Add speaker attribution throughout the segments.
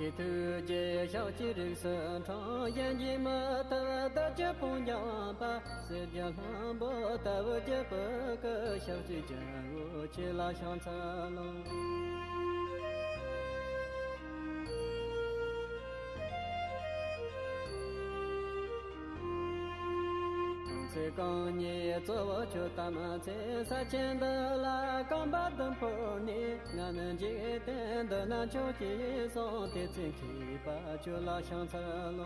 Speaker 1: 给头接小鸡人生长，眼睛么得的这不娘吧，是叫他不得我这不个小鸡家我去拉香茶喽。这刚年做我就打马在杀千的啦，刚把灯泡呢，俺能接单的那就接上的真开把就拉香茶喽。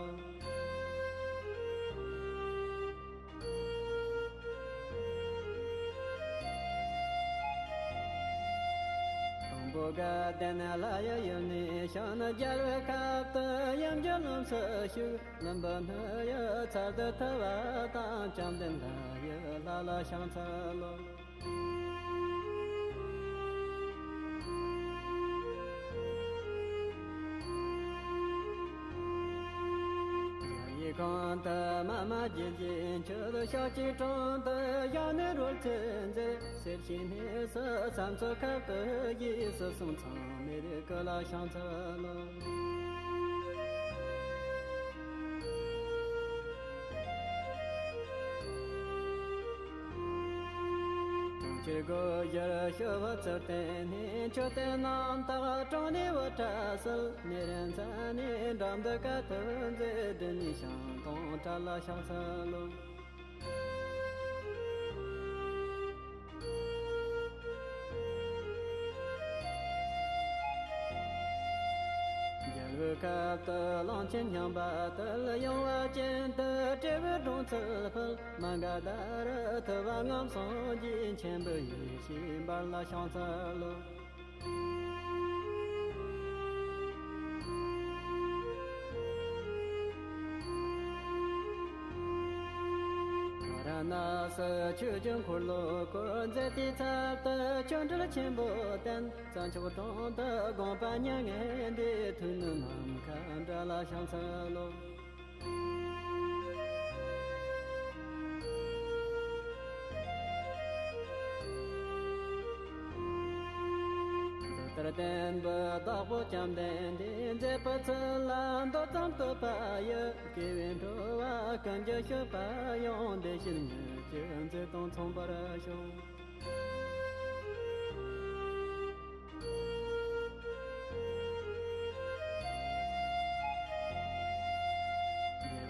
Speaker 1: 不该单那拉呀有你，像那家里看的养家能舍修，能不能呀查的头发当讲的那呀拉拉香茶喽。一光的妈妈姐姐，这个小鸡长得要那若真在，谁心里是三座开的，一是送长美的个拉香茶喽。这个也学我走的你，就得难得长的我这是你人在你长得个头在的你相当这拉相思喽。我看的浪尖娘把的了用我见的这个种子分，满个大人头发俺上进千百一心把拉香子喽。那是秋景苦路过在地差的将这了千不单，咱就长的光把年眼的头能看着了相册喽。得等不到不讲等的，再不吃烂到长多把呀，给人多啊，跟着学把用的心眼，现在当从不了凶。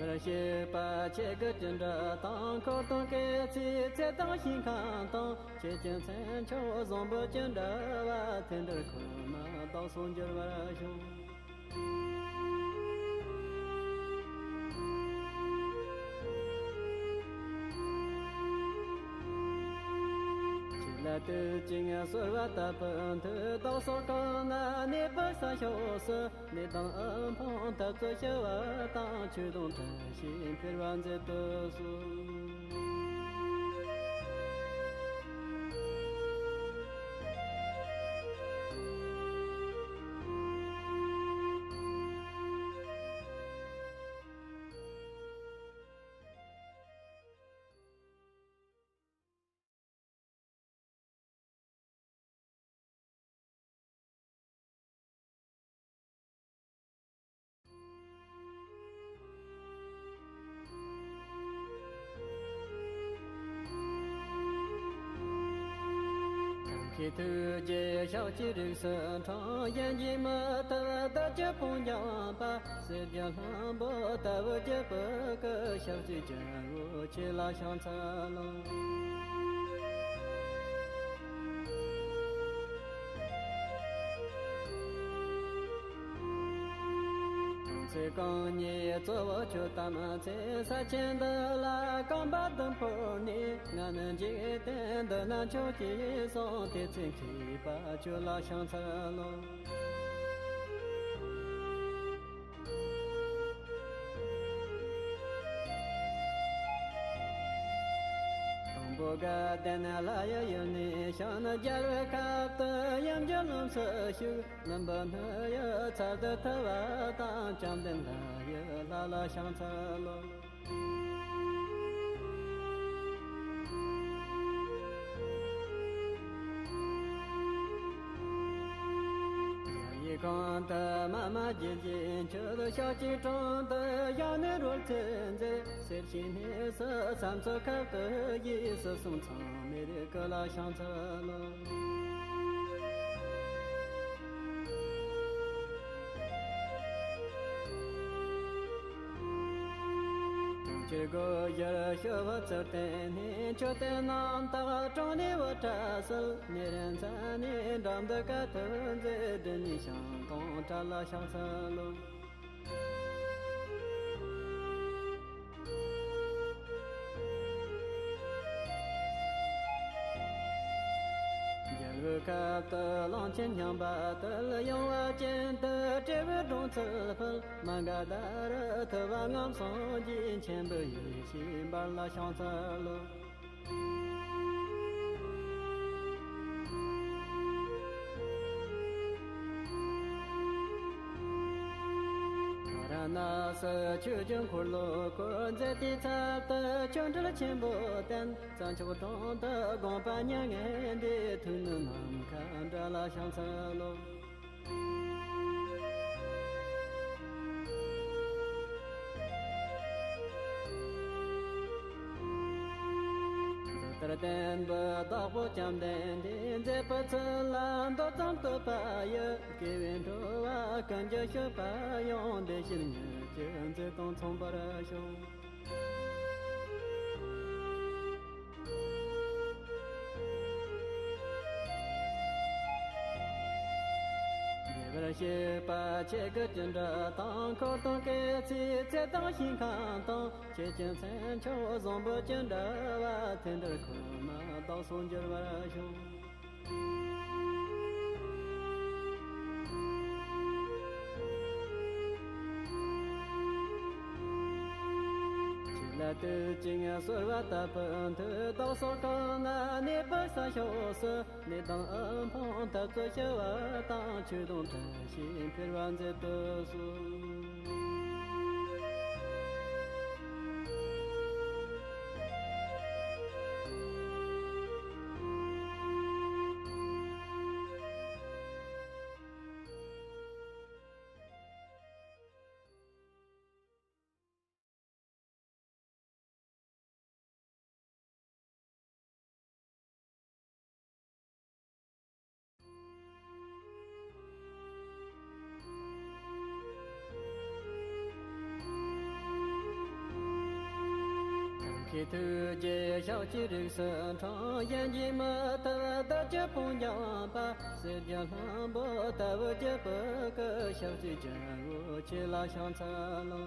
Speaker 1: 这些把这个真的当口当给自再当心看当，这件三桥上不见着哇，听着可嘛到松劲哇兄。来的今啊，说话大本头，到时讲那你不啥小事，你当恩朋得做小娃，当秋冬真心别乱在读书。给头接小鸡人生长，眼睛么得的这不娘吧，是叫他不得我这不个小鸡家我去拉香茶喽。这刚年做我就打马在杀千的啦，刚把灯泡呢，俺能接单的那就接上的真开把就拉香茶喽。不该单那拉呀有你，像那家里看的养家能舍修，能不能呀查的头发当讲的那呀拉拉香茶喽。光的妈妈姐姐，这个小鸡中的羊奶肉正在谁心里是三座开的一是送长美的个拉香车了。这个也学我走的你，觉得难得找你我这是你人在你长得个头在这你相同这了相思路。个的浪尖娘把的了用我见的这位中子分，满个的人头发俺送进前不一心把了相思路。那是究竟苦路苦在地层的将这了前不等，咱就中的光把年眼的头能看着了相思路。等不到我讲的，在不吃烂到长都把有，给人着啊，感觉小白用的心眼，就在当从不了胸。些把这个真着当口当给自在当心看当，接近三秋总不见着哇，听着可那到送就哇兄。都今啊说话大本头，到时候那你不上小事，你当恩朋他做小娃，当秋冬真心别乱在读书。去头街小鸡人生长，眼睛没得的这不娘吧，世界上不得我这不个小鸡加入去拉香茶了。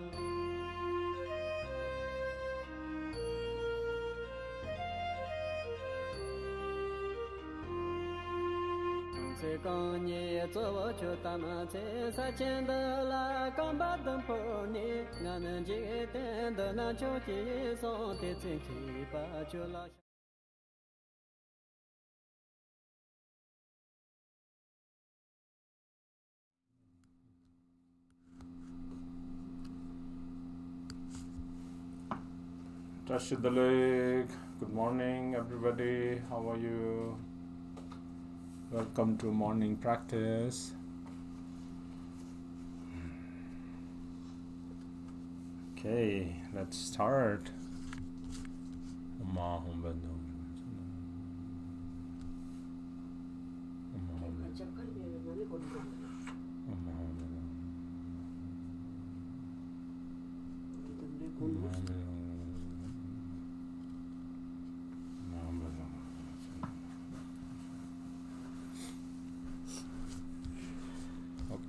Speaker 1: 这刚你做我就打嘛在啥见的啦，刚把灯泡你，俺能接单的那就接上的真去把就拉。
Speaker 2: Rashidalik, good morning everybody, how are you? Welcome to morning practice. Okay, let's start.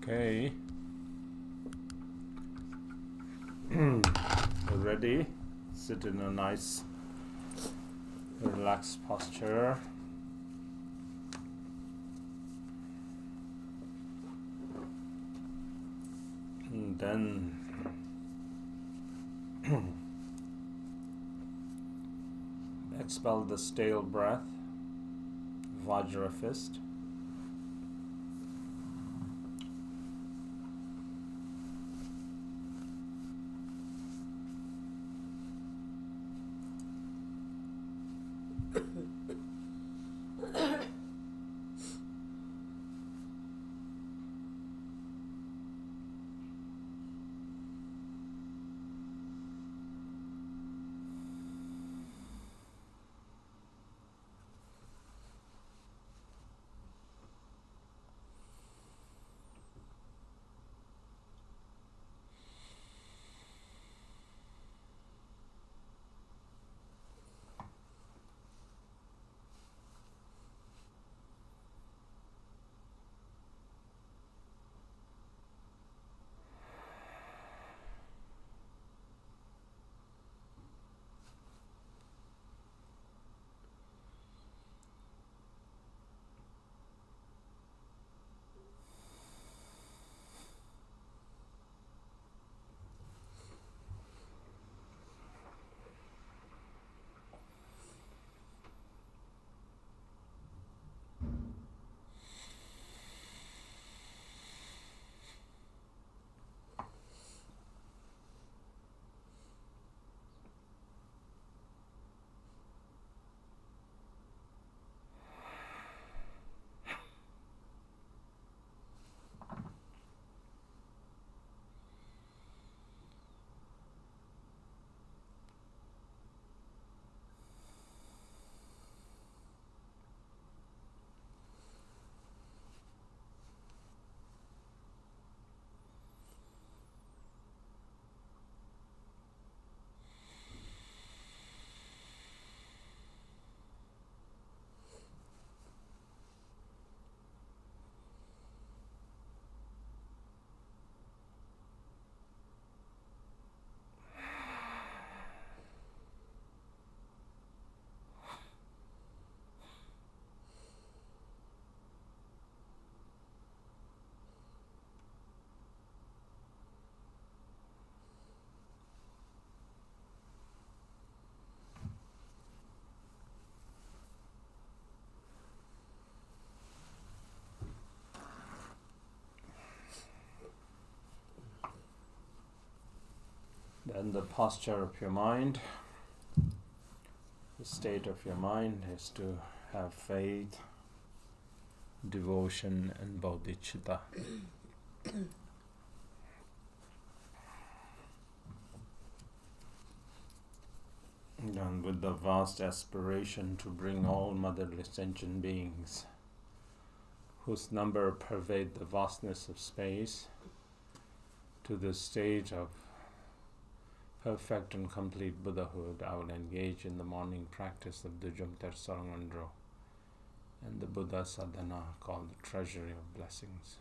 Speaker 2: Okay. Ready? Sit in a nice, relaxed posture. And then expel the stale breath, Vajra fist. the posture of your mind, the state of your mind is to have faith, devotion, and bodhicitta. And with the vast aspiration to bring all motherless sentient beings, whose number pervade the vastness of space, to the stage of perfect and complete Buddhahood, I will engage in the morning practice of the ngondro and the Buddha sadhana called the treasury of blessings.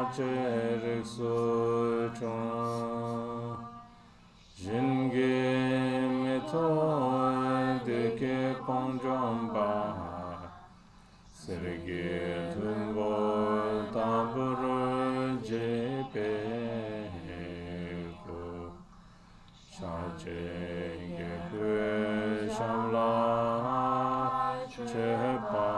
Speaker 2: che rik su chung jingi mi to de ke pong jom ba serge tumbo tabur je pe ko cha che ge pu sham la che pa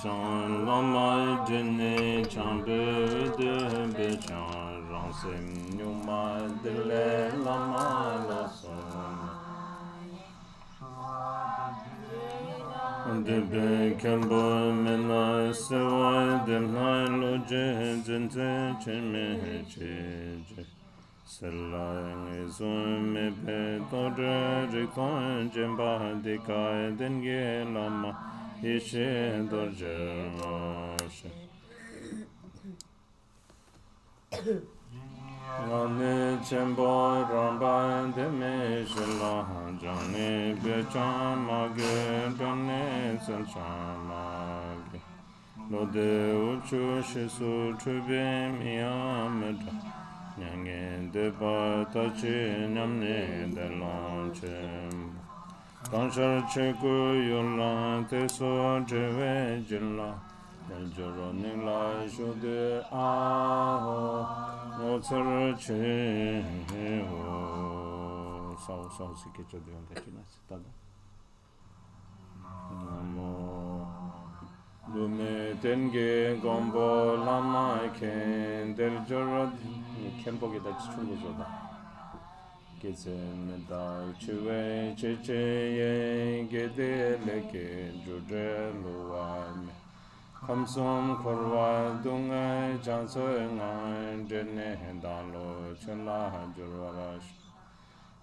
Speaker 2: Chan lama dine chan be de be chan rang sem nyuma dile lama la son de be Khenpo mena sewa de na lo je zen ze chen me che je sela nge zon me pe to de ri ton jen ba de ka den ge lama Ishe dorje roshe Ngane chenpo ramba de me shila Jane be chamage Jane sen chamage Lode uchu shisu chube miyamedra Nyange de pa tachi nyamne de lanche Tanshar cheku yula te so jewe jilla Del joro nila shude aho Motsar che ho Sao si che c'ho di un decina città Namo Lume tenge gombo lama ken Del joro Khenpo che da chungo zoda Kitsen da chuwe che ye gede leke judre luwa me Kamsum korwa dunga janso nga jene dalo chenla jurwarash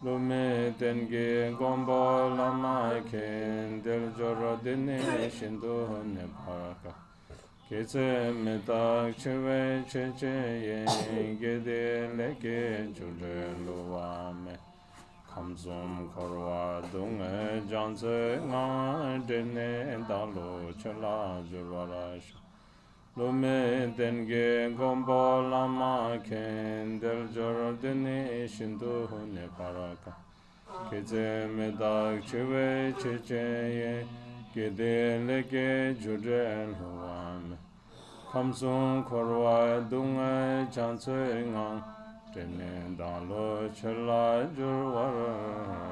Speaker 2: Lume tenge gombo lama ken del joro dine shindu ne paraka Kitsen me da chuwe che ye gede leke judre luwa me Kamsum korwa dunga janse nga dene dalo chala jurwarash Lume denge gombo lama ken del jor dene shindu ne paraka Keze me dag chewe ye Gede leke judren huwame Kamsum korwa dunga janse nga Tene dalo chala jurwarash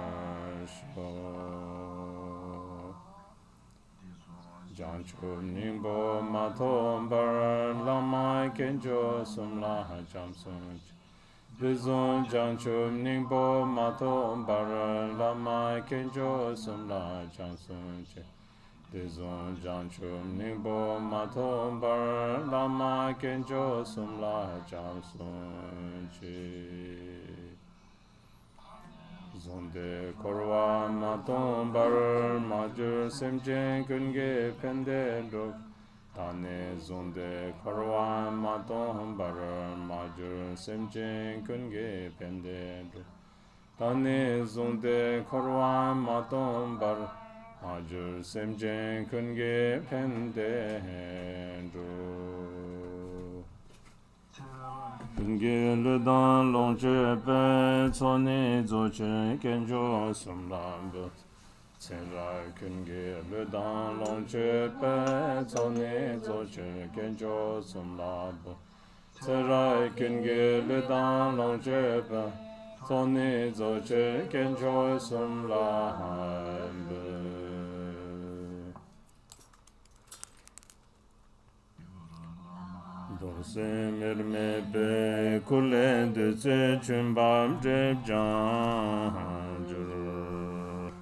Speaker 2: Janchu nimbo mato bar lama kenjo sumla jamsun Dizun janchu nimbo mato bar lama kenjo sumla jamsun Dizun janchu nimbo mato bar lama kenjo sumla jamsun Zonde korwa maton bar majur semjen kunge pende drog Tane zonde korwa maton bar majur semjen kunge pende drog Tane zonde korwa maton bar majur semjen kunge pende drog Kunge le dan long che pe tsone zo che kenjo sum lam but Tsera kunge le dan long che pe tsone zo che kenjo sum lam but Tsera kunge le dan long che pe tsone zo che kenjo sum lam but Simir me be kulen de ze chumbam drep jan jur.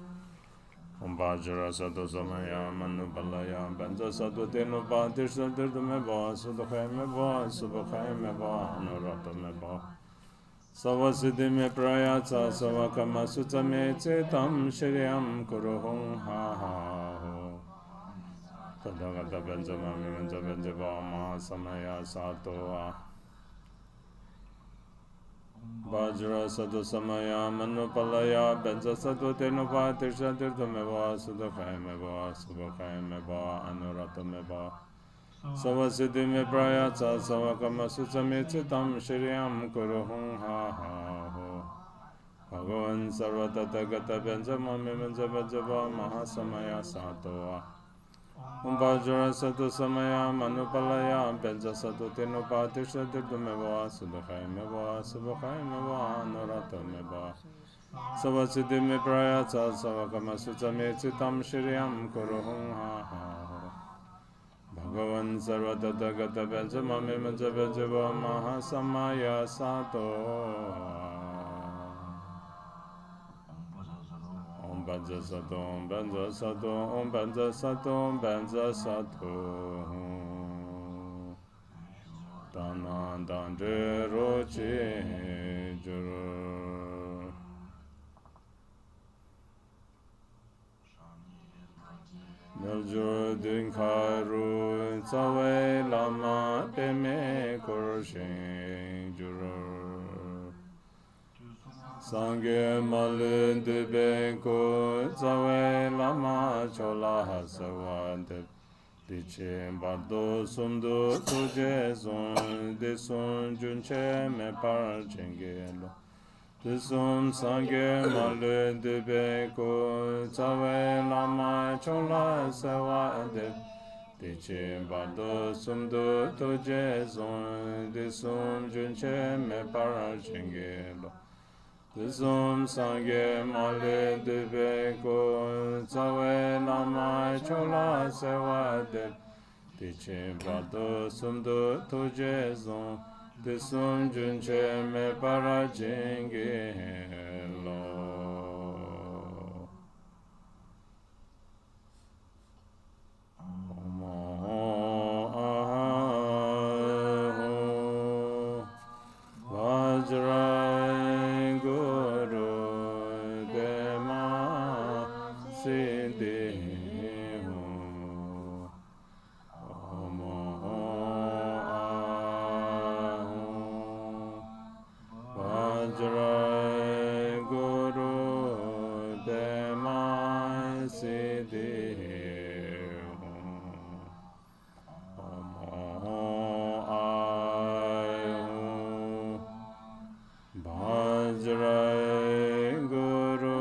Speaker 2: Bajra Sado Samaya Manu Balaya Benza Sado Teno Ba Tirsa Tirdu Me Ba Sudakhay Me Ba Subakhay Me Ba Anurata Me Ba Savasiddhi Me Prayatsa Savakama Sutsa Me Cetam Shiryam Kuruhung Ha Ha Ho Tadagata Benza Mami Benza Benza Ba Ma Samaya Sato Bajra Sado Samaya Manupalaya Benza Sado Tenova Tirsha Tirtha Meva Sudakhay Meva Subakhay Meva Anurata Meva Savasiddhi Me Prayatsa Savakama Sutsame Citam Shiryam Kuruhung Ha Ha Ho Bhagavan Sarvatata Gata Benza Mami Benza Benza Va Mahasamaya Sato Bajra Sado Samaya Manupalaya Benza Sado Tenova Tirsha Tirtha Meva Sudakhay Meva Subakhay Meva Anurata Meva Savasiddhi Me Prayatsa Savakama Sutsame Citam Shiryam Kuruhung Ha Ha Ho Bhagavan Sarvatata Gata Benza Mami Benza Benza Va Mahasamaya Sato Om Benza Sato Om Benza Sato Om Benza Sato Om Benza Sato Dana Dande Roche Juru Naljur Dinkaru Tsawe Lama Peme Koroshin Juru Sangye Malin Dibeko Tsawe Lama Chola Hasawande Diche Bardo Sumdu Tuje Zon Desun Junche Me Par Chengelo Tisum Sangye Malin Dibeko Tsawe Lama Chola Hasawande Diche Bardo Sumdu Tuje Zon Desum Junche Me Par Chengelo Tisum Sangye Male Dibeko Tsawe Lama Chola Sewade Diche Bado Sumdo Tuje Zon Tisum Junche Me Para Jingelo Vajra Guru Dema Siddhi Vajra Guru Dema Siddhi Vajra Guru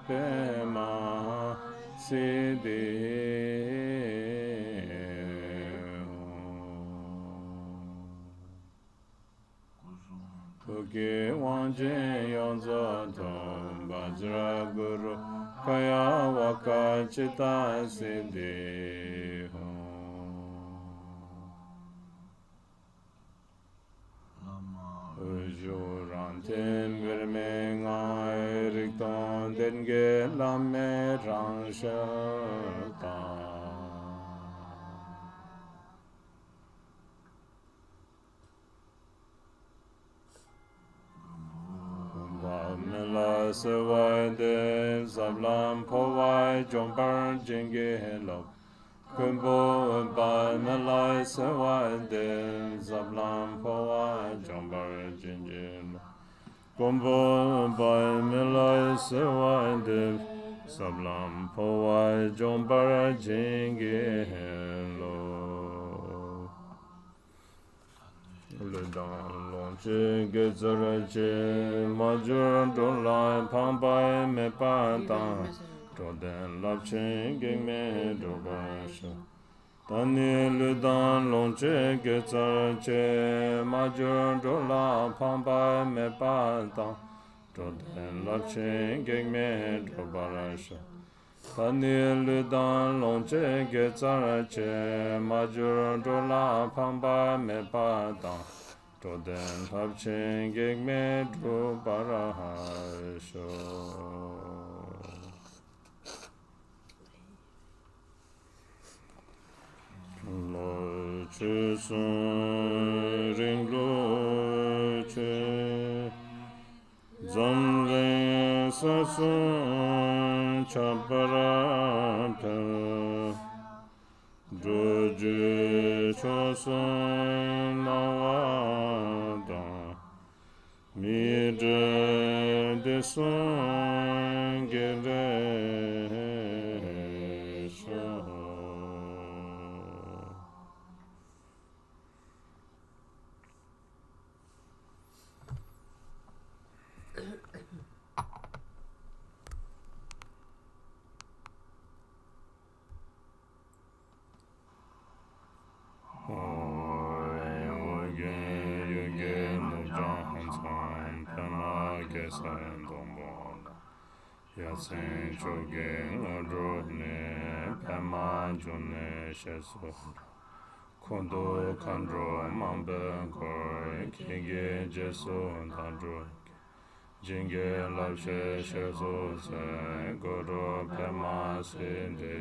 Speaker 2: Pema Siddhi Tuki Wanjin Yonzo Tom Vajra Guru Kaya Waka Chita Siddhi Ujurantin Virme Ngai Rikton Denge Lame Rangshata Mila Sawai Dev Sablam Powai Jombar Jinge Lop Khenpo Bai Malai Sawai Dev Sablam Powai Jombar Jinge Lop Khenpo Bai Malai Sawai Dev Sablam Powai Jombar Jinge Lop Le dan long che ge zara che ma jur don lai pang bai me pa ta to den lap che ge me do ba sha tan ni le dan long che ge zara che ma jur don la pang bai me pa ta to den lap che ge me do ba sha Panil dan longche ge tsara che majur dola pamba me pa dang Toden hapchen gek me dru para sho Lo chu sun ring lo che Zom le sa sun cha para pe Do ju cho sun na wa da Mi de sun ge re sho Yasen choge ngondro ne pema june sheso kondo kandro mambe koi kenge jeso dandro jinge lapshe sheso se goro pema sende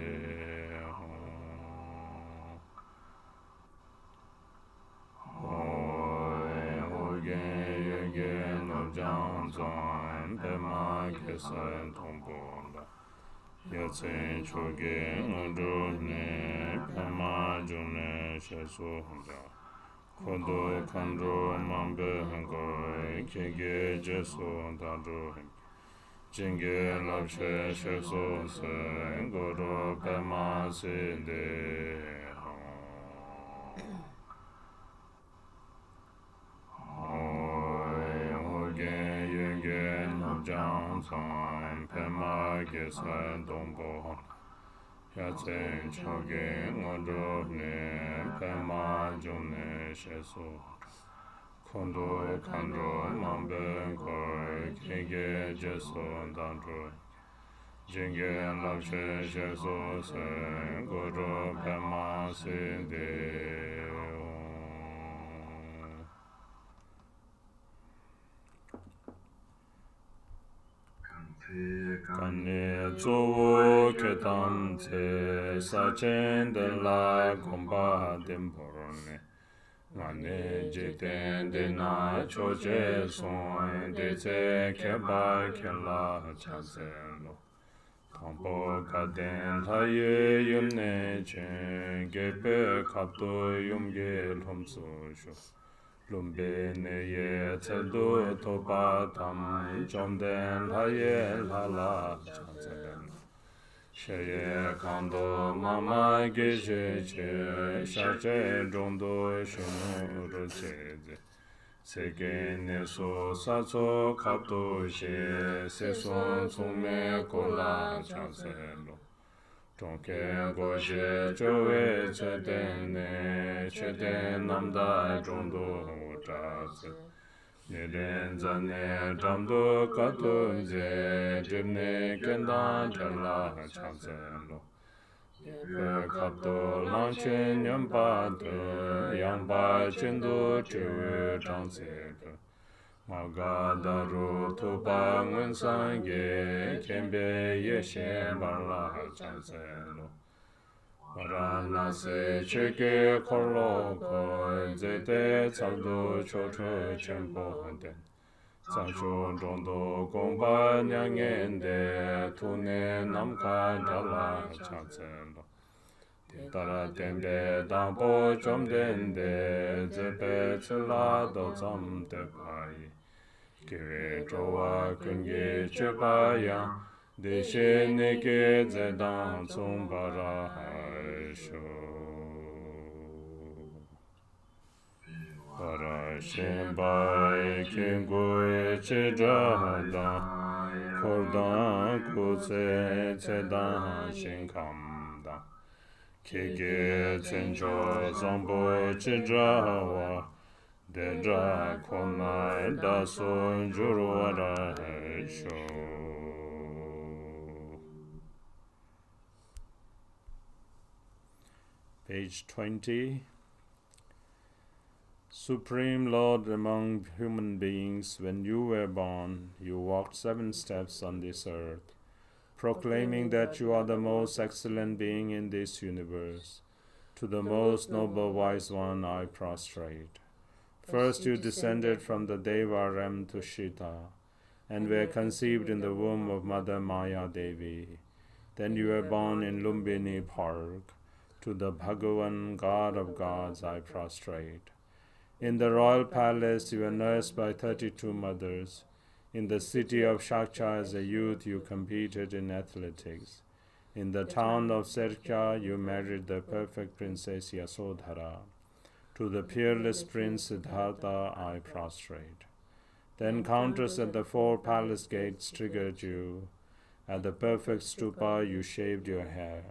Speaker 2: Yatsen choge ngondro ne pema june sheso kondo kandro mambe hangoi kenge jeso dandro jinge lapshe sheso se goro pema sende Pema Gesa Dombo Yatsen Choge Ngondro Ne Pema June Sheso Kondo Kandro Mambe Koi Kenge Jeso Dandro Jinge Lapshe Sheso Se Goro Pema Sende Kane zowo ketam tse sachen de la gomba demborone Mane jiten de na choche son de tse keba kela chazelo Tampo kaden haye yumne chen gepe kapto yumge lomso sho Lumbe ne ye tseldo topa tam chomden la ye la la chansen Sheye kando mama geje che shache jondo shunu roche ze Sege ne so satso kato she se son sume kola chansen Tonke goje chowe chetene cheten namda jondo chase Neden zane jamdo kato ze jibne kenda chala chanselo Yepe kapto lanchen yamba de yamba chendo chewe chanselo Magadaru tupa ngun sange kembe yeshe barla chanselo Varana se cheke korlo ko zete tsaldo chocho chenpo den Tsacho jondo gomba nyangende tune namka jala chanselo Tara tembe dampo chomdende zepe tsila do tsam te payi Kire chowa kunge chepa yang Deshe neke zedang tsumbara sho Para shenpai kengoe chedang Kordang kutse tsedang shenkamdang Kege tsencho zambo chedrawa Dedra konai daso jurwara sho Page 20. Supreme Lord among human beings, when you were born, you walked 7 steps on this earth, proclaiming that you are the most excellent being in this universe. To the most noble wise one I prostrate. First you descended from the Deva realm to Shita, and were conceived in the womb of Mother Maya Devi. Then you were born in Lumbini Park. To the Bhagavan, God of gods, I prostrate. In the royal palace you were nursed by 32 mothers. In the city of Shakcha as a youth you competed in athletics. In the town of Serkya you married the perfect princess Yasodhara. To the peerless prince Siddhartha I prostrate. The encounters at the 4 palace gates triggered you. At the perfect stupa you shaved your hair.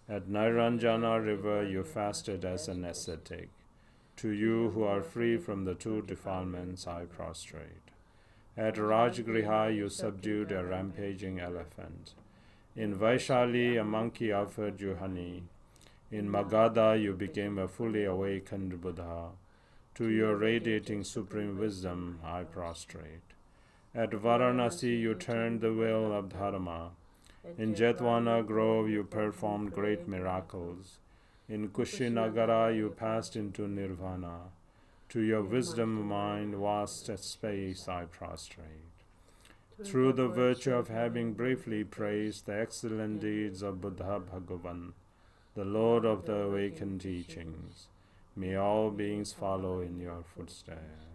Speaker 2: At Nairanjana river you fasted as an ascetic. To you who are free from the 2 defilements I prostrate. At Rajgriha you subdued a rampaging elephant. In Vaishali a monkey offered you honey. In Magadha you became a fully awakened Buddha. To your radiating supreme wisdom I prostrate. At Varanasi you turned the wheel of Dharma. In Jetwana grove you performed great miracles. In Kushinagara you passed into Nirvana. To your wisdom mind, vast space I prostrate. Through the virtue of having briefly praised the excellent deeds of Buddha Bhagavan, the Lord of the awakened teachings, may all beings follow in your footsteps.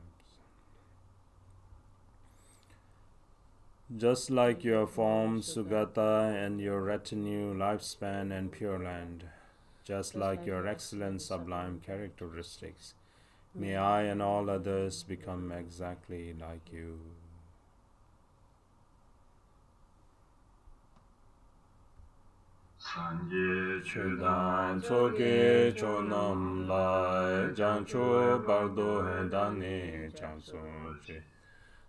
Speaker 2: Just like your form, Sugata, and your retinue, lifespan, and Pure Land, just like your excellent sublime characteristics, may I and all others become exactly like you. Sanje chudan tsoge chonam lai jancho bardo dani chansoche.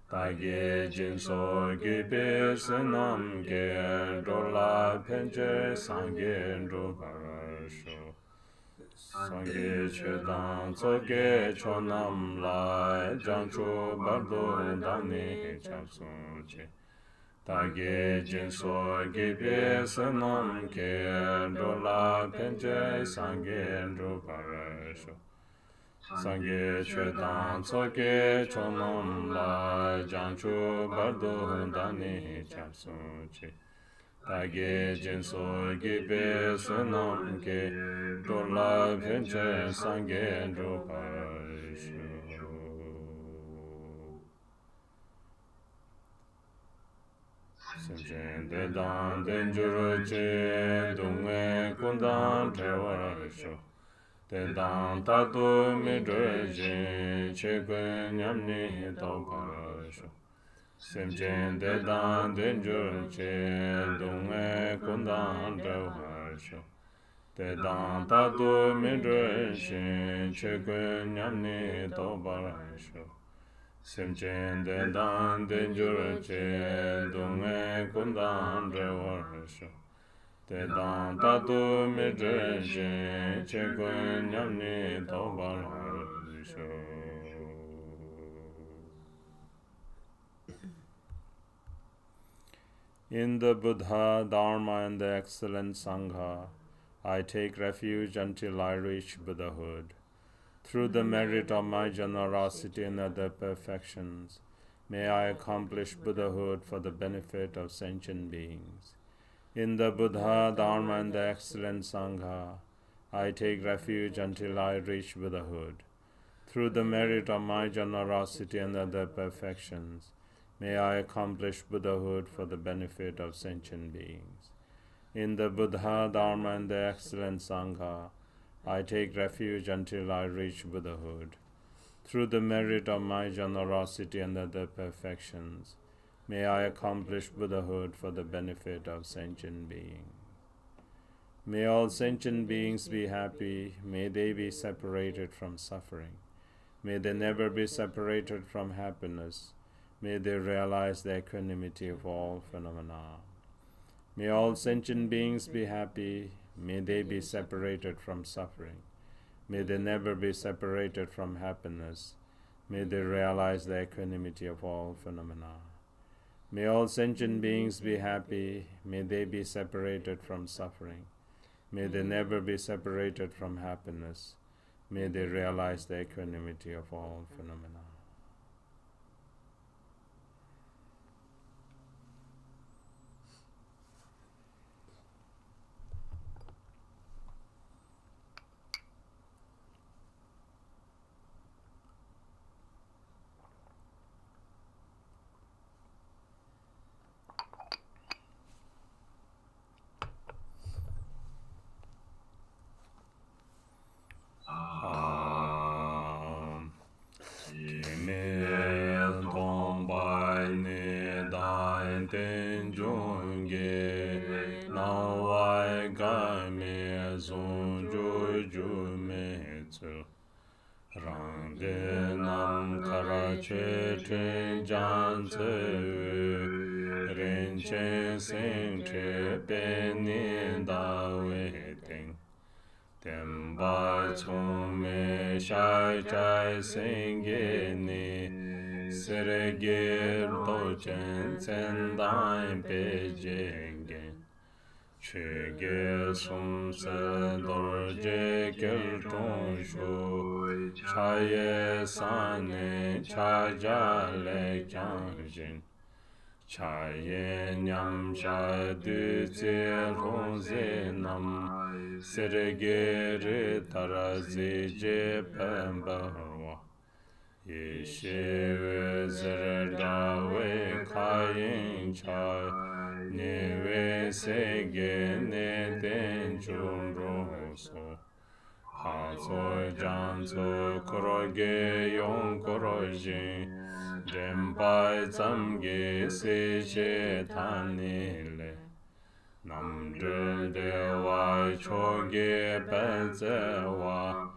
Speaker 2: Tage jinso gibe senam ge rola penche sange robarasho. Sange chudan tsoge chonam lai jancho bardo dani chansoche. Tage jinso gibe senam ge rola penche sange robarasho. Sangye chedan tsoke chonam la janchu bardo dani chapsun chi. Tage jinso gibe senam ke dola penche sangye druparishu. Simchen de dan denjuru che dungwe kundan trewarishu. Te dan tatu mi drujin che kuen nyamni to parasho. Simchen te dan denjur che dungwe kundan drewharsho. Te dan tatu mi drujin che kuen nyamni to parasho. Simchen te dan denjur che dungwe kundan drewharsho. Te dan tatu mi drenchen che kuen nyamni tobar harisho. In the Buddha, Dharma, and the excellent Sangha, I take refuge until I reach Buddhahood. Through the merit of my generosity and other perfections, may I accomplish Buddhahood for the benefit of sentient beings. In the Buddha, Dharma, and the excellent Sangha, I take refuge until I reach Buddhahood. Through the merit of my generosity and other perfections, may I accomplish Buddhahood for the benefit of sentient beings. In the Buddha, Dharma, and the excellent Sangha, I take refuge until I reach Buddhahood. Through the merit of my generosity and other perfections, may I accomplish Buddhahood for the benefit of sentient beings. May all sentient beings be happy. May they be separated from suffering. May they never be separated from happiness. May they realize the equanimity of all phenomena. May all sentient beings be happy. may they be separated from suffering. May they never be separated from happiness. May they realize the equanimity of all phenomena. May all sentient beings be happy. May they be separated from suffering. May they never be separated from happiness. May they realize the equanimity of all phenomena. Nam kara che chen jan tse ren chen sen che ben ni da we ting tem ba chung me shai chai sen ge ni sere ge do chen sen dai pe je gen che ge sum se dor je kel tong shu cha ye san ne cha ja le chang jin cha ye nyam sha du zi rong zi nam se re ge re tara zi je pen ba wa ye she we zer da we ka yin cha ne we se ge ne den chun ro so ha so jan so koro ge yong koro jin dem pai tsam ge se che tan ni le nam dren de wa cho ge pen ze wa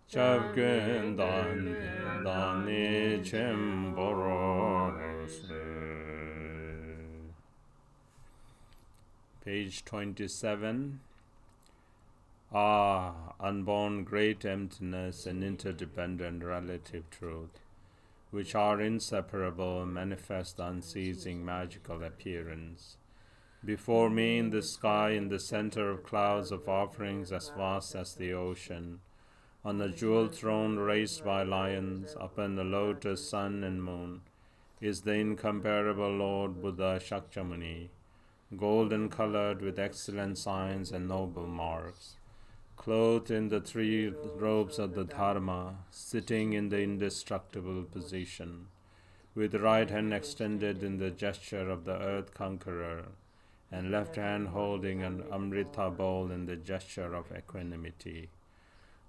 Speaker 2: chab guen dan ni chen boro se. Page 27. Ah, unborn great emptiness and interdependent relative truth, which are inseparable, manifest unceasing magical appearance. Before me in the sky, in the center of clouds of offerings as vast as the ocean, on a jeweled throne raised by lions, upon the lotus sun and moon, is the incomparable Lord Buddha Shakyamuni, golden colored with excellent signs and noble marks, clothed in the three robes of the Dharma, sitting in the indestructible position, with right hand extended in the gesture of the earth conqueror, and left hand holding an Amrita bowl in the gesture of equanimity,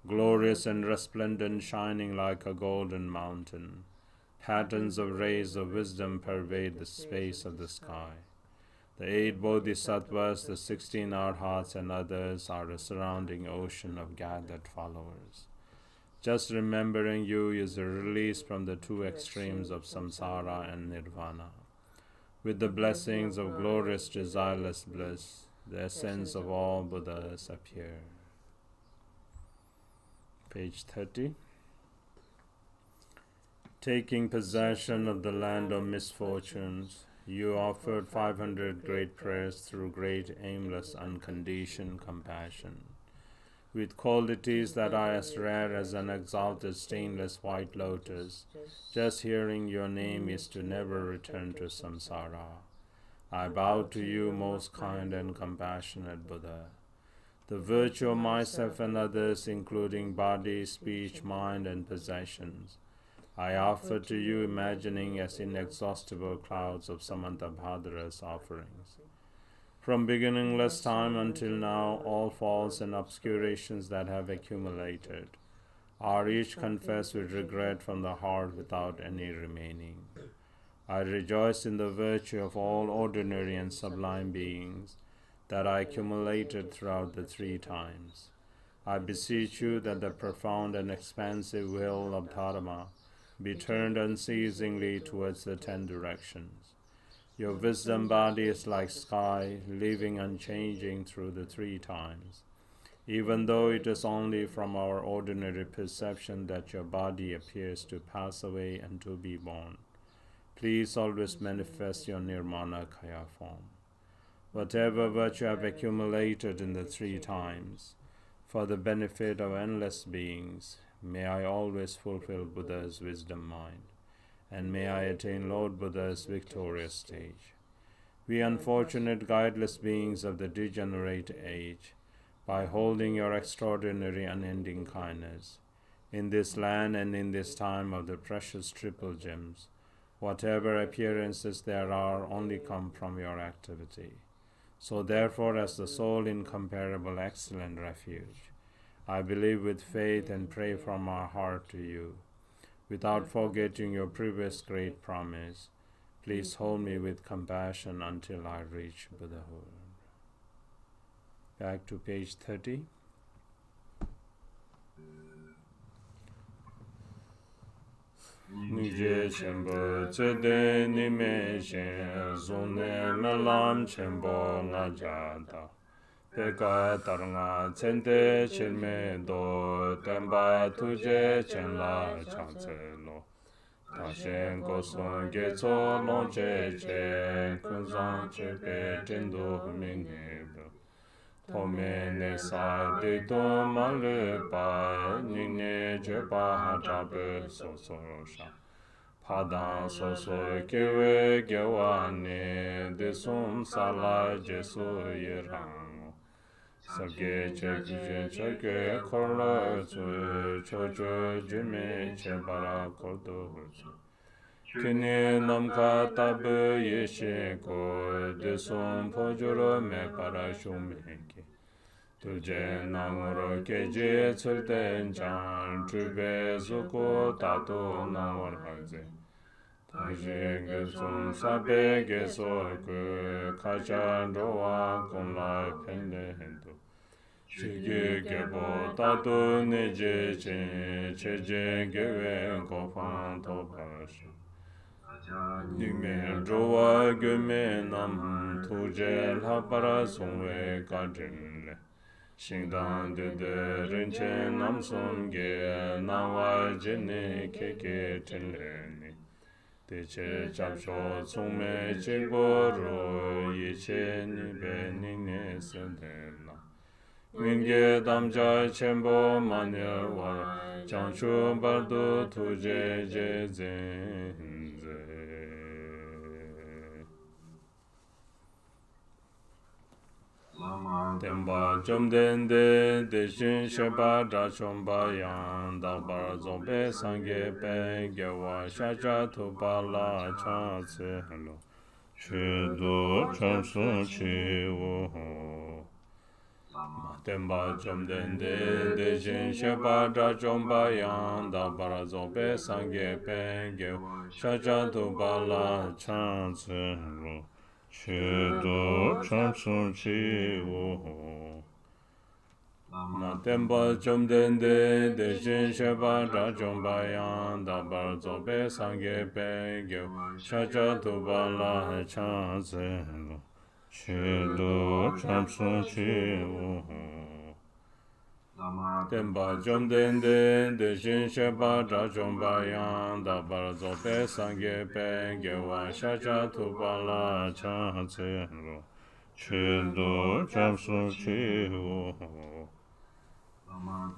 Speaker 2: glorious and resplendent, shining like a golden mountain. Patterns of rays of wisdom pervade the space of the sky. The 8 bodhisattvas, the 16 arhats, and others are a surrounding ocean of gathered followers. Just remembering you is a release from the two extremes of samsara and nirvana. With the blessings of glorious desireless bliss, the essence of all Buddhas appear. Page 30. Taking possession of the land of misfortunes, you offered 500 great prayers through great, aimless, unconditioned compassion. With qualities that are as rare as an exalted stainless white lotus, just hearing your name is to never return to samsara. I bow to you, most kind and compassionate Buddha. The virtue of myself and others, including body, speech, mind, and possessions, I offer to you, imagining as inexhaustible clouds of Samantabhadra's offerings. From beginningless time until now, all faults and obscurations that have accumulated are each confessed with regret from the heart without any remaining. I rejoice in the virtue of all ordinary and sublime beings that I accumulated throughout the 3 times. I beseech you that the profound and expansive will of Dharma be turned unceasingly towards the 10 directions. Your wisdom body is like sky, living unchanging through the 3 times. even though it is only from our ordinary perception that your body appears to pass away and to be born. Please always manifest your nirmana kaya form. Whatever virtue I have accumulated in the three times, for the benefit of endless beings, may I always fulfill Buddha's wisdom mind, and may I attain Lord Buddha's victorious stage. We unfortunate guideless beings of the degenerate age, by holding your extraordinary unending kindness, in this land and in this time of the precious triple gems, whatever appearances there are only come from your activity. So therefore, as the sole incomparable excellent refuge, I believe with faith and pray from our heart to you. Without forgetting your previous great promise, please hold me with compassion until I reach Buddhahood. Back to page 30. Nije chenpo tsede nime shen zune melam chenpo nga jata. Peka taranga tsende chilme do tenpa tuje chenla chakse lo. Tashen koson getso lonche che kunzang chepe tendo mingebe. Tome ne sa de do malu pa nine jepa jabe so so sha. Padang so so kewe gewa ne de sum sala jesu yerang. Sage che kuje che ke korla zu cho cho jume che bara kodo. Kini namka tabu yeshe ko de sum pojuro me para shumeke. Tuje namoro keje tsulten chan trube zuko tato namor haze. Taje gesum sabe geso ku kacha roa konla pende hendo. Shige gebo tato neje che cheje gewe kofan to parashu. Nime roa gume nam tuje lapara songwe kadrinle. Shingdang de rinche nam songe nawa jene keke tenleni. Teche chapsho tsungme chigbo ro yeche nipe nine sendela. Winge damja chenpo manye war changshu bardo tuje je zenze. Temba chomden de shin shepa da chomba yang da bar zombe sange pe gewa shacha tu pa la cha se lo. Che do cham su chi wo ho. Temba chomden de shin shepa da chomba yang da bar zombe sange pe gewa shacha tu pa la cha se lo. Che do cham su chi wo ho. Ma tempa chomden de shin shepa da chomba yang da bar zobe sangye pe gyo shacha tu pa la cha se lo. Che do cham su chi wo ho. Tempa chomden de shin shepa da chomba yang da bar zobe sangye pe gyo shacha tu pa la cha se lo. Che do cham su chi wo ho.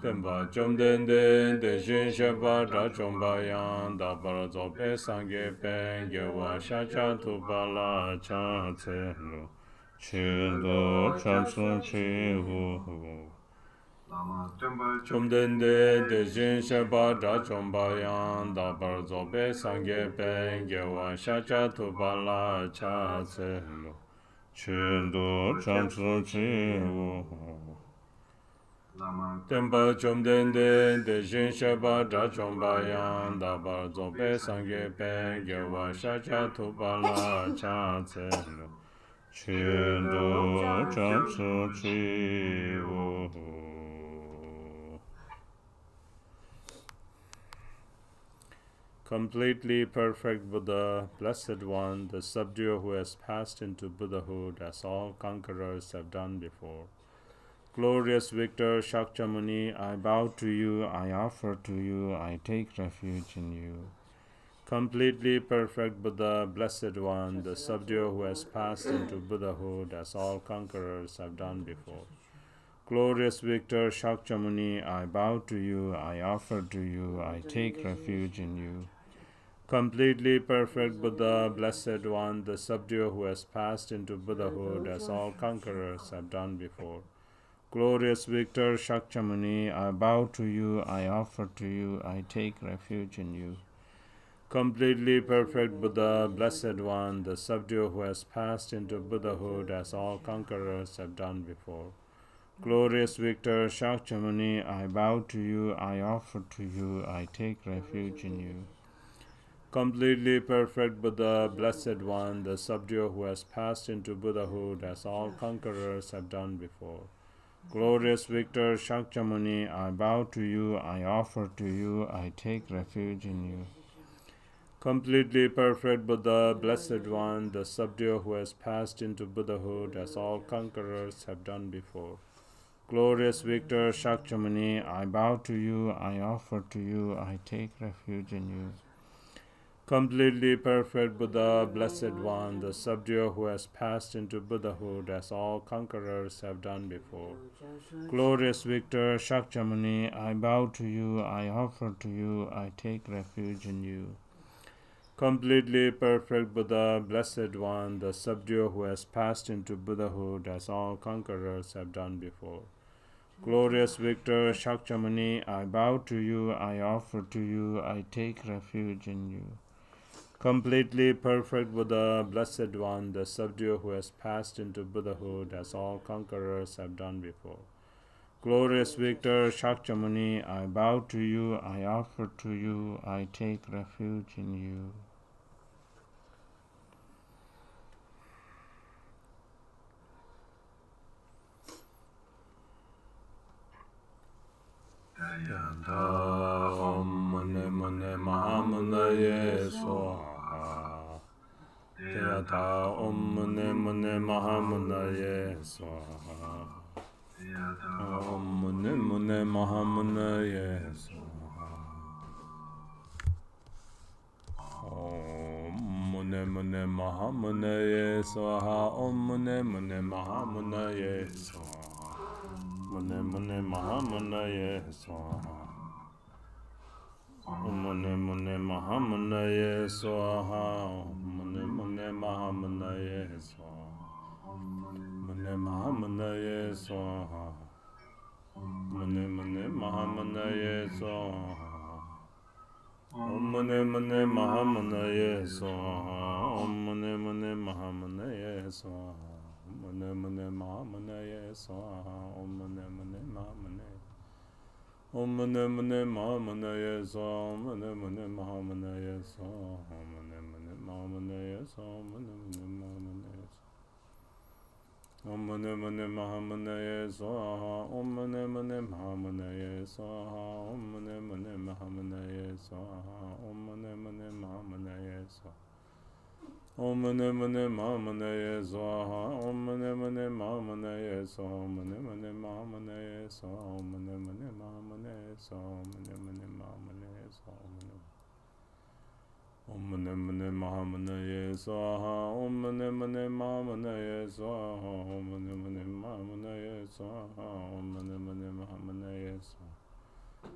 Speaker 2: Tempa chomden de shin shepa da chomba yang da bar zobe sangye pe gewa shacha tu pa la cha se lo. Che do cham su chi wo ho. Chomden de shin shepa da chomba yang da bar zobe sangye pe gewa shacha tu pa la cha se lo. Che do cham su chi wo ho. Tempa chomden de shin shepa da chomba yang da bar zobe sangye pe gewa shacha tu pa la cha se lo. Che do cham su chi wo ho. Completely perfect Buddha, Blessed One, the subduer who has passed into Buddhahood as all conquerors have done before. Glorious Victor Shakyamuni, I bow to you, I offer to you, I take refuge in you. Completely perfect Buddha, Blessed One, the subduer who has passed into Buddhahood as all conquerors have done before. Glorious Victor Shakyamuni, I bow to you, I offer to you, I take refuge in you. Completely perfect Buddha, Blessed One, the subduer who has passed into Buddhahood as all conquerors have done before. Glorious Victor Shakyamuni, I bow to you, I offer to you, I take refuge in you. Completely perfect Buddha, Blessed One, the subduer who has passed into Buddhahood as all conquerors have done before. Glorious Victor Shakyamuni, I bow to you, I offer to you, I take refuge in you. Completely perfect Buddha, Blessed One, the subduer who has passed into Buddhahood as all conquerors have done before. Glorious Victor Shakyamuni, I bow to you, I offer to you, I take refuge in you. Completely perfect Buddha, Blessed One, the subduer who has passed into Buddhahood as all conquerors have done before. Glorious Victor Shakyamuni, I bow to you, I offer to you, I take refuge in you. Completely perfect Buddha, Blessed One, the subduer who has passed into Buddhahood as all conquerors have done before. Glorious Victor Shakyamuni, I bow to you, I offer to you, I take refuge in you. Completely perfect Buddha, Blessed One, the subduer who has passed into Buddhahood as all conquerors have done before. Glorious Victor Shakyamuni, I bow to you, I offer to you, I take refuge in you. Completely perfect Buddha, Blessed One, the subduer who has passed into Buddhahood as all conquerors have done before. Glorious Victor Shakyamuni, I bow to you, I offer to you, I take refuge in you. Om Mune Mune Mahamunaye Swaha. Yata Om Mune Mune Mahamunaye Swaha. Om Mune Mune Mahamunaye Swaha. Om Mune Mune Mahamunaye Swaha. Om Mune Mune Mahamunaye Swaha. Mune Mune Mahamunaye Swaha. Mune Mune Mahamunaye Swaha. Mune Mune Mahamunaye Swaha. Mune Mahamunaye Swaha. Mune Mune Mahamunaye Swaha. Mune Mune Mahamunaye Swaha. Mune Mune Mahamunaye Swaha. Mune Mune Mahamunaye Swaha. Mune Mune Mahamunaye. Om Mune Mune Mahamunaye Swaha. Mune Mune Mahamunaye Swaha. Mune Mune Mahamunaye Swaha. Mune Mune Mahamunaye Swaha. Om Mune Mune Mahamunaye Swaha. Om Mune Mune Mahamunaye Swaha. Om Mune Mune Mahamunaye Swaha. Om Mune Mune Mahamunaye Swaha. Om Mune Mune Mahamunaye Swaha. Om Mune Mune Mahamunaye Swaha. Om Mune Mune Mahamunaye Swaha. Om Mune Mune Mahamunaye Swaha. Om Mune Mune Mahamunaye Swaha. Om Mune Mune Mahamunaye Swaha. Om Mune Mune Mahamunaye Swaha. Om Mune Mune Mahamunaye Swaha. Om Mune Mune Mahamunaye Swaha.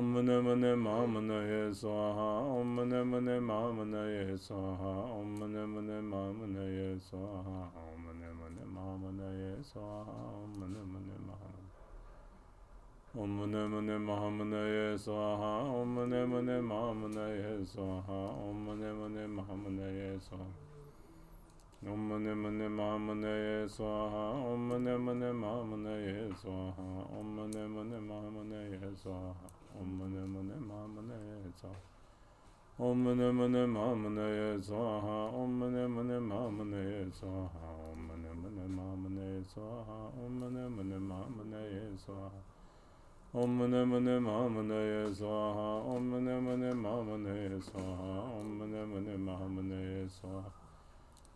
Speaker 2: Om Mune Mune Mahamunaye Swaha. Om Mune Mune Mahamunaye Swaha. Om Mune Mune Mahamunaye Swaha. Om Mune Mune Mahamunaye Swaha. Om Mune Mune Mahamunaye. Om Mune Mune Mahamunaye Swaha. Om Mune Mune Mahamunaye Swaha. Om Mune Mune Mahamunaye Swaha. Om Mune Mune Mahamunaye Swaha. Om Mune Mune Mahamunaye Swaha. Om Mune Mune Mahamunaye Swaha. Om Mune Mune Mahamunaye Swaha. Om Mune Mune Mahamunaye Swaha. Om Mune Mune Mahamunaye Swaha. Om Mune Mune Mahamunaye Swaha. Om Mune Mune Mahamunaye Swaha. Om Mune Mune Mahamunaye Swaha. Om Mune Mune Mahamunaye Swaha. Om Mune Mune Mahamunaye Swaha.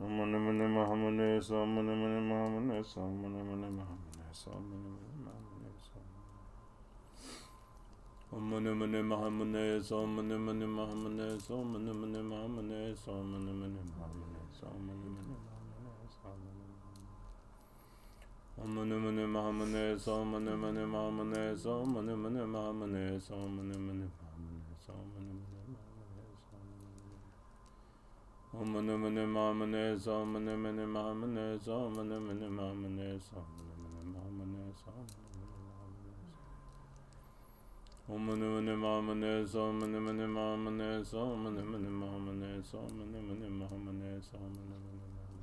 Speaker 2: Mune mune mahamune so mune mune mahamune so mune mune mahamune so mune mune mahamune so mune mune mahamune so mune mune mahamune so mune mune mahamune so mune mune mahamune so mune mune mahamune so mune mune mahamune so mune mune mahamune so mune mune mahamune so mune mune mahamune so mune mune Om mani mani mamane so mani mani mamane so mani mani mamane so mani mani mamane so Om mani mani mamane so mani mani mamane so mani mani mamane so mani mani mamane so mani mani mamane so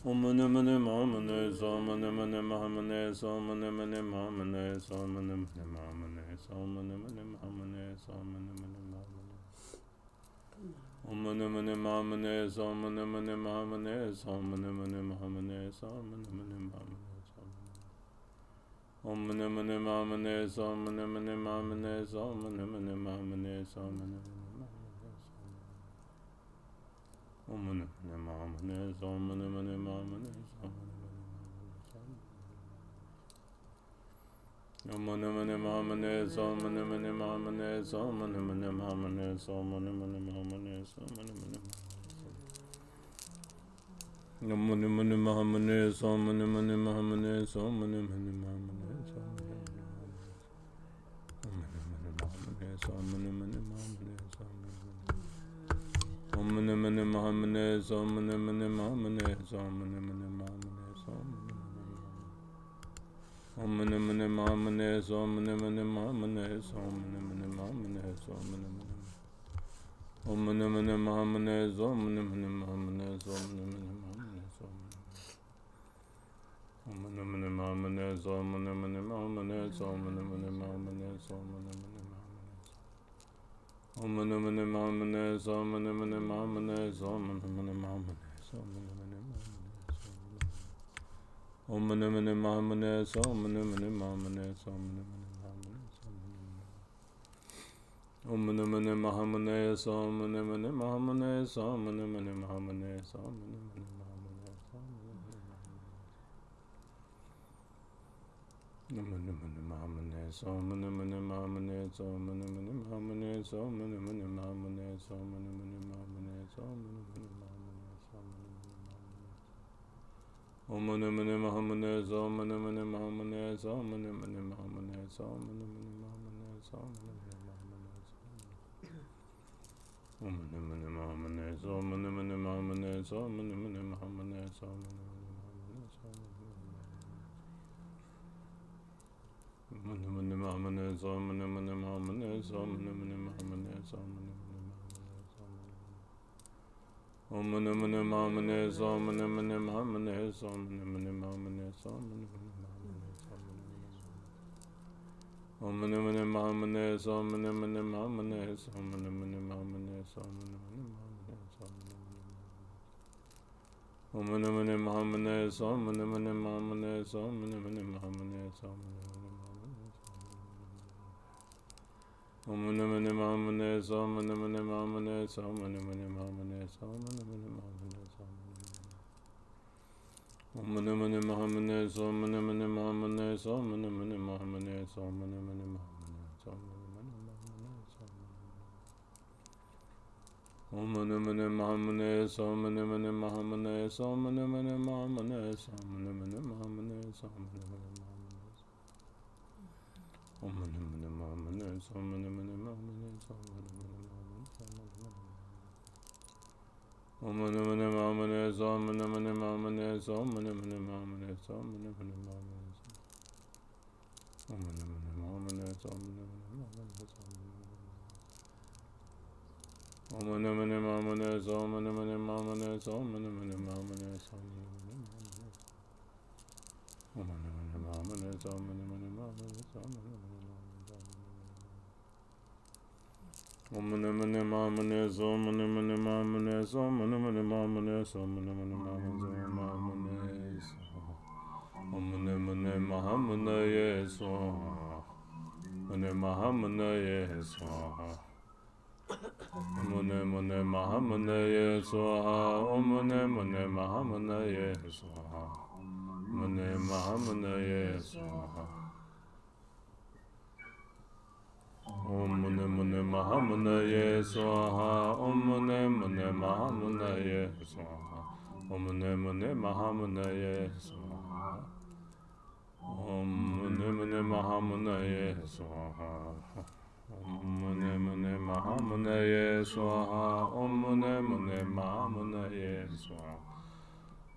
Speaker 2: Om mani mani mamane so mani mani mamane so mani mani mamane so mani mani mamane so mani mani mamane so mani mani mamane Om mani mani mamane so mani mani mamane so mani mani mamane so mani mani mamane so Om mani mani mamane so mani mani mamane so mani mani mamane so mani mani Om mani mani mamane so mani mani mamane so Om mani mani mamane so mani mani mamane so mani mani mamane so mani mani mamane so mani mani Om mani mani mamane so mani mani mamane so mani mani mamane so Om mani mani mamane so mani mani mamane so Om mani mani mamane so mani mani mamane so mani mani mamane so Om mani mani mamane so mani mani mamane so mani mani mamane so mani mani Om mani mani mamane so mani mani mamane so mani mani mamane so Om mani mani mamane so mani mani mamane so mani mani mamane so mani mani mamane Om mani mani mamane so mani mani mamane so mani mani mamane so mani mani mamane Om mani mani mamane so mani mani mamane so mani mani mamane so Om mani mani mamane so mani mani mamane so mani mani mamane so mani mani mamane so Om mani mani mamane so mani mani mamane so mani mani mamane so mani mani mamane so mani mani mamane so mani mani mamane so mani mani mamane Om mani mani mamane so mani mani mamane so mani mani mamane so mani mani mamane so mani mani mamane so Om mani mani mamane so mani mani mamane so mani mani mamane so mani mani mamane so mani mani mamane so mani mani mamane so mani mani mamane so mani mani mamane so Om mani mani mamane so mani mani mamane so mani mani mamane so mani mani mamane so Om mani mani mamane so mani mani mamane so mani mani mamane so mani mani mamane so mani mani Om mani mani mamane so mani mani mamane so mani mani mamane so mani mani mamane Om mani mani mamane so mani mani mamane so mani mani mamane so mani mani mamane so Om mani mani mamane so mani mani mamane so mani mani mamane so mani mani mamane so mani mani mamane so Om mani mani mamane so mani mani mamane so mani mani mamane so mani mani mamane so mani mani mamane Om mani mani mamane so mani mani mamane so mani mani mamane so mani mani Om mani mani mamane so mani mani mamane so mani mani mamane so mani mani mamane so Om mani mani mamane so mani mani mamane so Om mani mani mamane so mani mani mamane so mani mani mamane so mani mani mamane Om mani mani mamane so mani mani mamane so mani mani Om mani mani mamane so mani mani mamane so mani mani mamane so mani mani mamane so Om mani mani mahamane ye so mani mahamane ye so Mune Mune Mahamunaye Swaha. Om Mune Mune Mahamunaye Swaha. Mune Mahamunaye Swaha. Om Mune Mune Mahamunaye Swaha. Om Mune Mune Mahamunaye Swaha. Om Mune Mune Mahamunaye Swaha. Om Mune Mune Mahamunaye Swaha. Om Mune Mune Mahamunaye Swaha. Om Mune Mune Mahamunaye Swaha.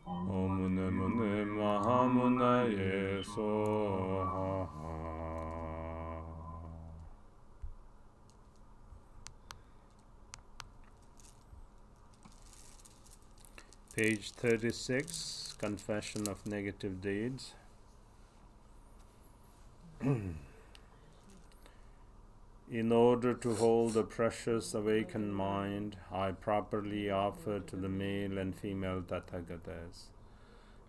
Speaker 2: Om Mune Mune Mahamunaye Swaha. Page 36, Confession of Negative Deeds. In order to hold the precious awakened mind, I properly offer to the male and female Tathagatas,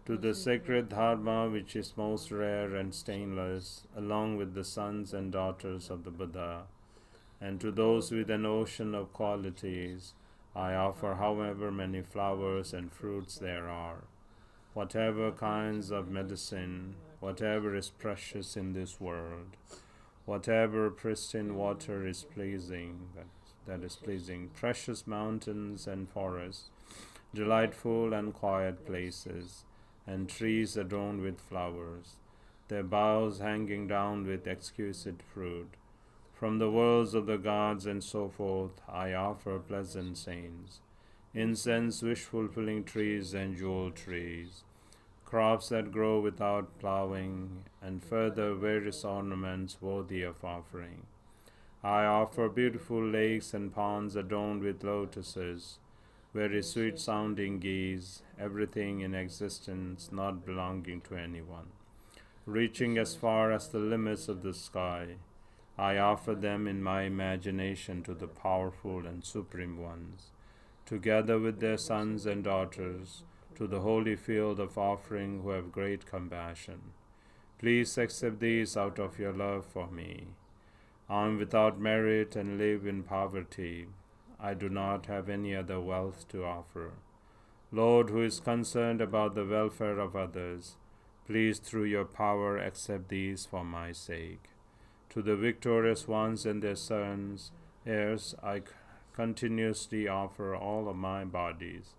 Speaker 2: to the sacred Dharma which is most rare and stainless, along with the sons and daughters of the Buddha, and to those with an ocean of qualities, I offer however many flowers and fruits there are, whatever kinds of medicine, whatever is precious in this world, whatever pristine water is pleasing, that is pleasing, precious mountains and forests, delightful and quiet places, and trees adorned with flowers, their boughs hanging down with exquisite fruit. From the worlds of the gods and so forth, I offer pleasant saints, incense wish-fulfilling trees and jewel trees, crops that grow without plowing, and further various ornaments worthy of offering. I offer beautiful lakes and ponds adorned with lotuses, very sweet-sounding geese, everything in existence not belonging to anyone, reaching as far as the limits of the sky. I offer them in my imagination to the powerful and supreme ones, together with their sons and daughters, to the holy field of offering who have great compassion. Please accept these out of your love for me. I am without merit and live in poverty. I do not have any other wealth to offer. Lord, who is concerned about the welfare of others, please through your power accept these for my sake. To the victorious ones and their sons, heirs, I continuously offer all of my bodies.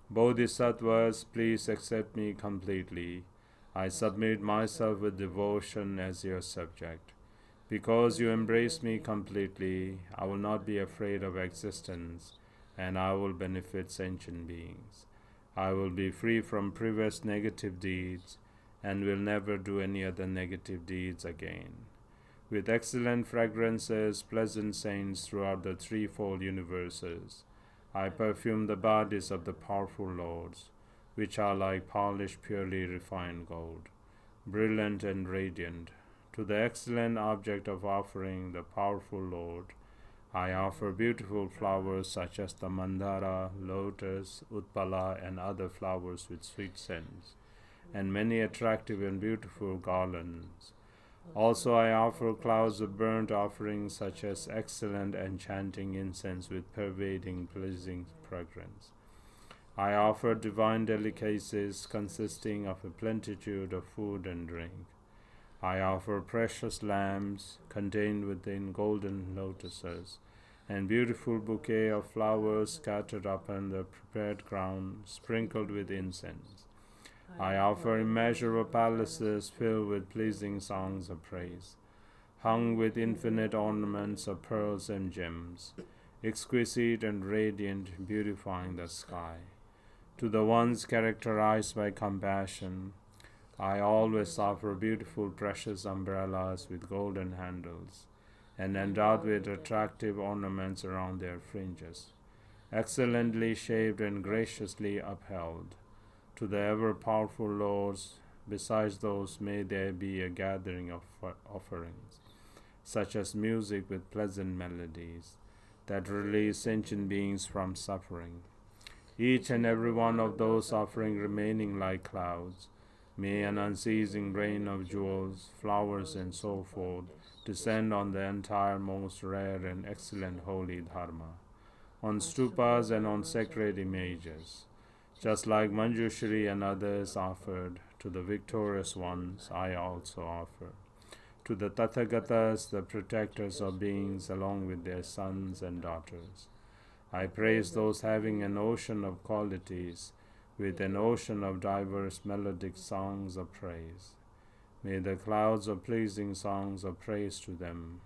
Speaker 2: Bodhisattvas, please accept me completely. I submit myself with devotion as your subject. Because you embrace me completely, I will not be afraid of existence, and I will benefit sentient beings. I will be free from previous negative deeds, and will never do any other negative deeds again. With excellent fragrances, pleasant saints throughout the threefold universes, I perfume the bodies of the powerful lords, which are like polished, purely refined gold, brilliant and radiant. To the excellent object of offering, the powerful Lord, I offer beautiful flowers such as the mandara, lotus, utpala, and other flowers with sweet scents, and many attractive and beautiful garlands. Also I offer clouds of burnt offerings such as excellent enchanting incense with pervading pleasing fragrance. I offer divine delicacies consisting of a plenitude of food and drink. I offer precious lambs contained within golden lotuses, and beautiful bouquet of flowers scattered upon the prepared ground, sprinkled with incense. I offer immeasurable palaces filled with pleasing songs of praise, hung with infinite ornaments of pearls and gems, exquisite and radiant, beautifying the sky. To the ones characterized by compassion, I always offer beautiful precious umbrellas with golden handles, and endowed with attractive ornaments around their fringes, excellently shaped and graciously upheld. To the ever-powerful lords, besides those, may there be a gathering of offerings, such as music with pleasant melodies, that release sentient beings from suffering. Each and every one of those offering remaining like clouds, May an unceasing rain of jewels, flowers, and so forth descend on the entire most rare and excellent holy dharma, on stupas and on sacred images. Just like Manjushri and others offered to the victorious ones, I also offer. To the Tathagatas, the protectors of beings along with their sons and daughters. I praise those having an ocean of qualities, with an ocean of diverse melodic songs of praise. May the clouds of pleasing songs of praise to them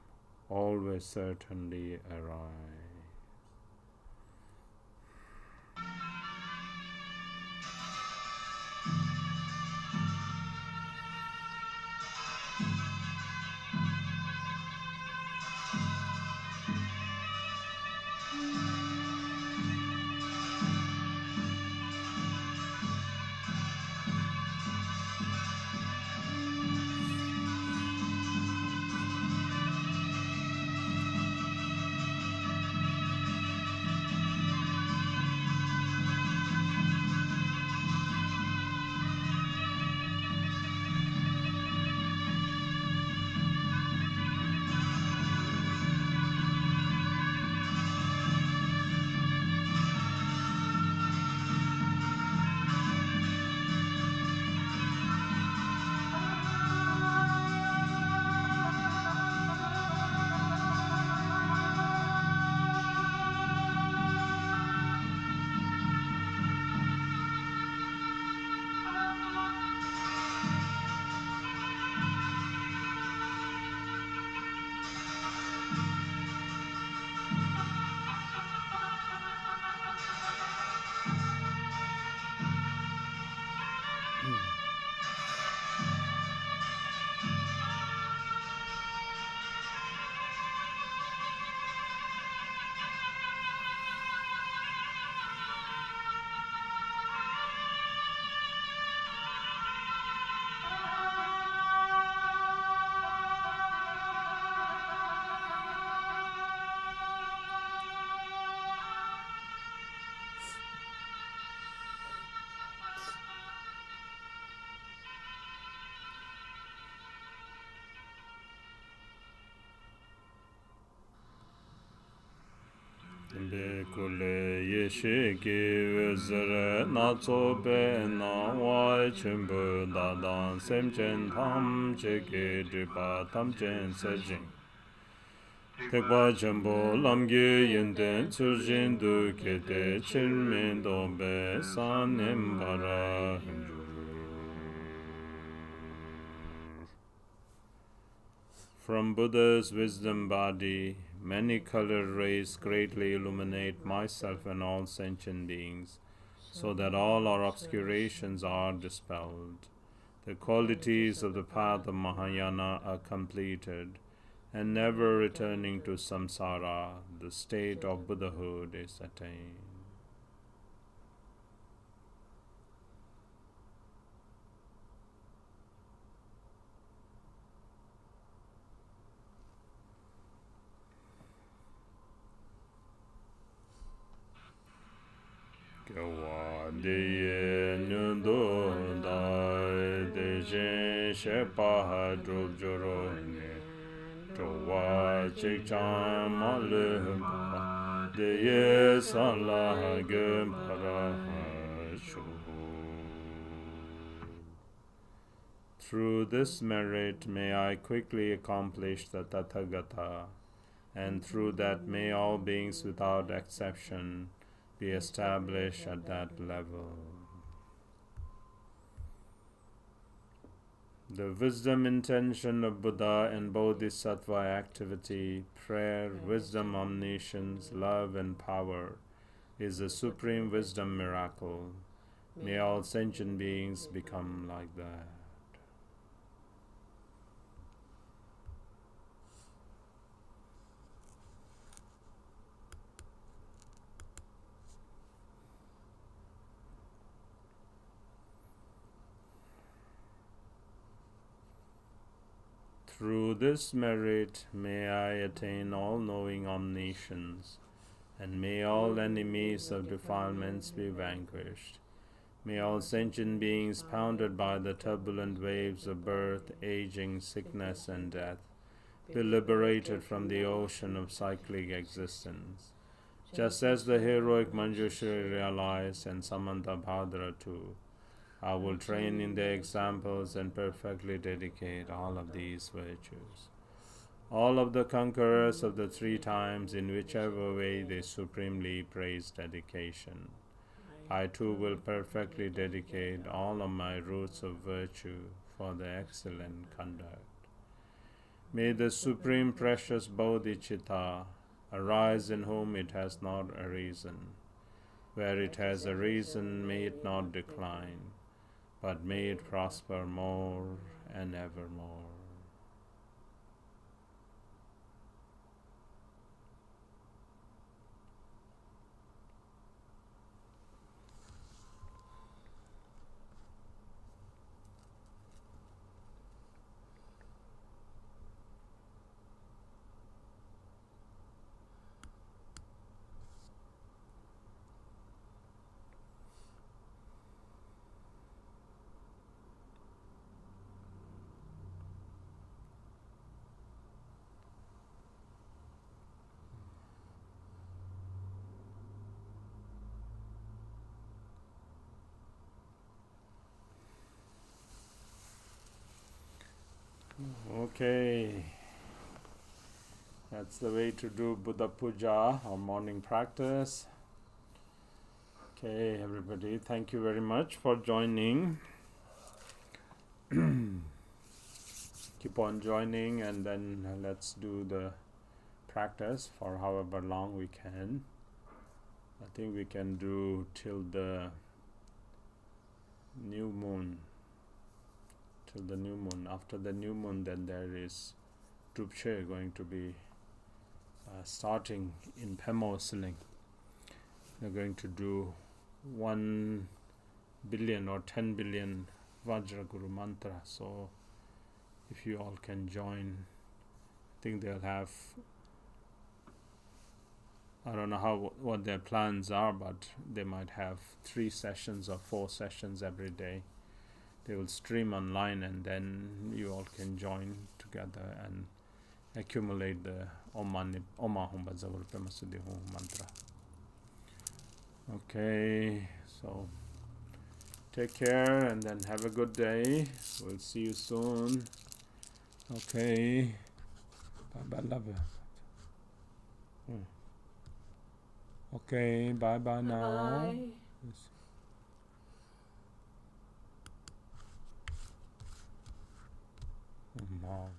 Speaker 2: always certainly arise. Kule yeshe ki vezere na tsobe na wai chimbu dadan semchen tam cheke dripa tamchen serjing. Tekwa chimbo lamge yenden tsurjin du kete chilmen dobe sanem bara. From Buddha's wisdom body, many colored rays greatly illuminate myself and all sentient beings, so that all our obscurations are dispelled. The qualities of the path of Mahayana are completed, and never returning to samsara, the state of Buddhahood is attained. Kyawa deye nyundo dai dejen shepa drop joro Chowa chikchan malumpa deye sala gempara shu. Through this merit may I quickly accomplish the Tathagata, and through that may all beings without exception be established at that level. The wisdom intention of Buddha and Bodhisattva activity, prayer, wisdom, omniscience, love, and power is the supreme wisdom miracle. May all sentient beings become like that. Through this merit may I attain all-knowing omniscience, and may all enemies of defilements be vanquished. May all sentient beings pounded by the turbulent waves of birth, aging, sickness, and death be liberated from the ocean of cyclic existence. Just as the heroic Manjushri realized and Samanta Bhadra too, I will train in their examples and perfectly dedicate all of these virtues. All of the conquerors of the three times, in whichever way they supremely praise dedication, I too will perfectly dedicate all of my roots of virtue for the excellent conduct. May the supreme precious Bodhicitta arise in whom it has not arisen. Where it has arisen, may it not decline, but may it prosper more and evermore. Okay, that's the way to do Buddha Puja or morning practice. Okay, everybody, thank you very much for joining. Keep on joining, and then let's do the practice for however long we can. I think we can do till the new moon. Till the new moon. After the new moon, then there is Drupche going to be starting in Pemo Siling. They're going to do 1 billion or 10 billion Vajra Guru mantra. So if you all can join, I think they'll have, I don't know what their plans are, but they might have 3 sessions or 4 sessions every day. They will stream online, and then you all can join together and accumulate the Oma Humba Zavur Pemasudhi mantra. Okay, so take care and then have a good day. We'll see you soon. Okay. Bye-bye, love you. Okay, bye-bye now.
Speaker 3: Bye.
Speaker 2: Mom.